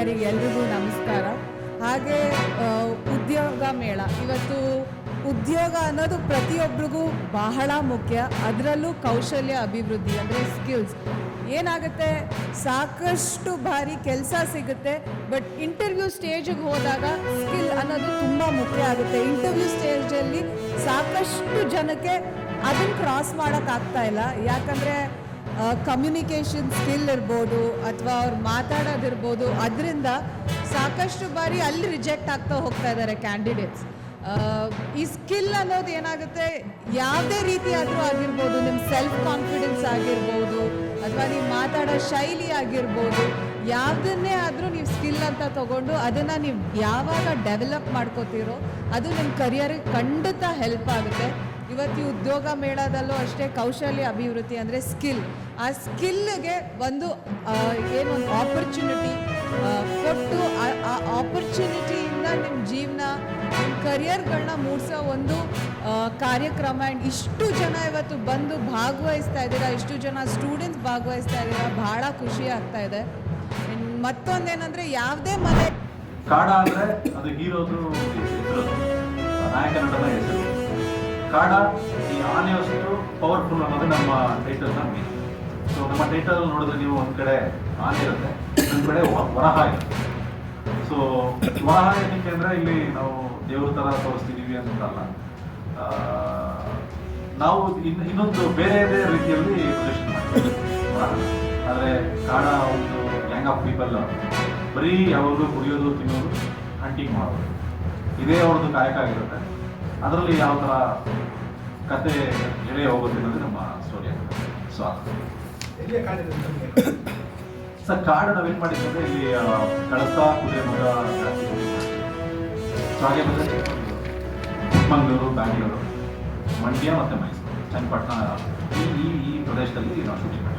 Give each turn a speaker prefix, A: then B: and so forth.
A: ಬಾರಿಗೆ ಎಲ್ರಿಗೂ ನಮಸ್ಕಾರ. ಹಾಗೆ ಉದ್ಯೋಗ ಮೇಳ ಇವತ್ತು ಉದ್ಯೋಗ ಅನ್ನೋದು ಪ್ರತಿಯೊಬ್ಬರಿಗೂ ಬಹಳ ಮುಖ್ಯ. ಅದರಲ್ಲೂ ಕೌಶಲ್ಯ ಅಭಿವೃದ್ಧಿ ಅಂದರೆ ಸ್ಕಿಲ್ಸ್. ಏನಾಗುತ್ತೆ, ಸಾಕಷ್ಟು ಬಾರಿ ಕೆಲಸ ಸಿಗುತ್ತೆ, ಬಟ್ ಇಂಟರ್ವ್ಯೂ ಸ್ಟೇಜಿಗೆ ಹೋದಾಗ ಸ್ಕಿಲ್ ಅನ್ನೋದು ತುಂಬ ಮುಖ್ಯ ಆಗುತ್ತೆ. ಇಂಟರ್ವ್ಯೂ ಸ್ಟೇಜಲ್ಲಿ ಸಾಕಷ್ಟು ಜನಕ್ಕೆ ಅದನ್ನು ಕ್ರಾಸ್ ಮಾಡೋಕ್ಕಾಗ್ತಾ ಇಲ್ಲ. ಯಾಕಂದರೆ ಕಮ್ಯುನಿಕೇಷನ್ ಸ್ಕಿಲ್ ಇರ್ಬೋದು ಅಥವಾ ಅವ್ರು ಮಾತಾಡೋದಿರ್ಬೋದು, ಅದರಿಂದ ಸಾಕಷ್ಟು ಬಾರಿ ಅಲ್ಲಿ ರಿಜೆಕ್ಟ್ ಆಗ್ತಾ ಹೋಗ್ತಾ ಇದ್ದಾರೆ ಕ್ಯಾಂಡಿಡೇಟ್ಸ್. ಈ ಸ್ಕಿಲ್ ಅನ್ನೋದು ಏನಾಗುತ್ತೆ, ಯಾವುದೇ ರೀತಿ ಆದರೂ ಆಗಿರ್ಬೋದು, ನಿಮ್ಮ ಸೆಲ್ಫ್ ಕಾನ್ಫಿಡೆನ್ಸ್ ಆಗಿರ್ಬೋದು ಅಥವಾ ನೀವು ಮಾತಾಡೋ ಶೈಲಿ ಆಗಿರ್ಬೋದು, ಯಾವುದನ್ನೇ ಆದರೂ ನೀವು ಸ್ಕಿಲ್ ಅಂತ ತೊಗೊಂಡು ಅದನ್ನು ನೀವು ಯಾವಾಗ ಡೆವಲಪ್ ಮಾಡ್ಕೋತೀರೋ ಅದು ನಿಮ್ಮ ಕರಿಯರಿಗೆ ಖಂಡಿತ ಹೆಲ್ಪ್ ಆಗುತ್ತೆ. ಇವತ್ತು ಈ ಉದ್ಯೋಗ ಮೇಳದಲ್ಲೂ ಅಷ್ಟೇ ಕೌಶಲ್ಯ ಅಭಿವೃದ್ಧಿ ಅಂದರೆ ಸ್ಕಿಲ್. ಆ ಸ್ಕಿಲ್ಗೆ ಒಂದು ಏನೊಂದು ಆಪರ್ಚುನಿಟಿ ಕೊಟ್ಟು ಆ ಆಪರ್ಚುನಿಟಿಯಿಂದ ನಿಮ್ಮ ಜೀವನ, ನಿಮ್ಮ ಕರಿಯರ್ಗಳನ್ನ ಮೂಡಿಸೋ ಒಂದು ಕಾರ್ಯಕ್ರಮ. ಆ್ಯಂಡ್ ಇಷ್ಟು ಜನ ಇವತ್ತು ಬಂದು ಭಾಗವಹಿಸ್ತಾ ಇದ್ದೀರಾ, ಇಷ್ಟು ಜನ ಸ್ಟೂಡೆಂಟ್ಸ್ ಭಾಗವಹಿಸ್ತಾ ಇದ್ದೀರಾ, ಭಾಳ ಖುಷಿ ಆಗ್ತಾ ಇದೆ. ಮತ್ತೊಂದೇನೆಂದರೆ, ಯಾವುದೇ ಮನೆ
B: ಕಾಡ ಅಂದರೆ ಅದು ಹೀರೋದು ಹೆಸರು, ನಾಯಕ ನಟನ ಹೆಸರು. ಕಾಡ ಈ ಆನೆಯಷ್ಟು ಪವರ್ಫುಲ್ ಅನ್ನೋದು ನಮ್ಮ ಟೈಟಲ್ನ ಮೀನ್. ಸೊ ನಮ್ಮ ಟೈಟಲ್ ನೋಡಿದ್ರೆ ನೀವು ಒಂದು ಕಡೆ ಆನೆ ಇರುತ್ತೆ, ಒಂದು ಕಡೆ ವರಹ ಇರುತ್ತೆ. ಸೊ ವರಹ ಏನಕ್ಕೆ ಅಂದರೆ ಇಲ್ಲಿ ನಾವು ದೇವ್ರ ಥರ ತೋರಿಸ್ತಿದ್ದೀವಿ ಅಂತಲ್ಲ, ನಾವು ಇನ್ನೊಂದು ಬೇರೆ ರೀತಿಯಲ್ಲಿ ಪ್ರದರ್ಶನ ಮಾಡ್ತೀವಿ ವರಹ. ಆದರೆ ಕಾಡ ಒಂದು ಗ್ಯಾಂಗ್ ಆಫ್ ಪೀಪಲ್ ಬರೀ ಯಾವಾಗಲೂ ಕುಡಿಯೋದು, ತಿನ್ನೋದು, ಹಂಟಿಂಗ್ ಮಾಡೋದು, ಇದೇ ಅವ್ರದ್ದು ಕಾಯಕ ಆಗಿರುತ್ತೆ. ಅದರಲ್ಲಿ ಯಾವ ಥರ ಕತೆ ಎಳೆ ಹೋಗುತ್ತೆ ಅನ್ನೋದು ನಮ್ಮ ಸ್ಟೋರಿ ಆಗುತ್ತೆ. ಸೊ ಸರ್, ಕಾಡು ನಾವೇನು ಮಾಡಿದ್ದಂದ್ರೆ ಇಲ್ಲಿ ಕಳಸ, ಕುದುರೆಮುಖ ಜಾಸ್ತಿ. ಸೊ ಹಾಗೆ ಬಂದರೆ ಚಿಕ್ಕಮಂಗ್ಳೂರು, ಬ್ಯಾಂಗ್ಳೂರು, ಮಂಡ್ಯ ಮತ್ತು ಮೈಸೂರು, ಚನ್ನಪಟ್ಟಣ ಈ ಪ್ರದೇಶದಲ್ಲಿ ನಾವು ಶೂಟಿಂಗ್ ಮಾಡ್ತೀವಿ.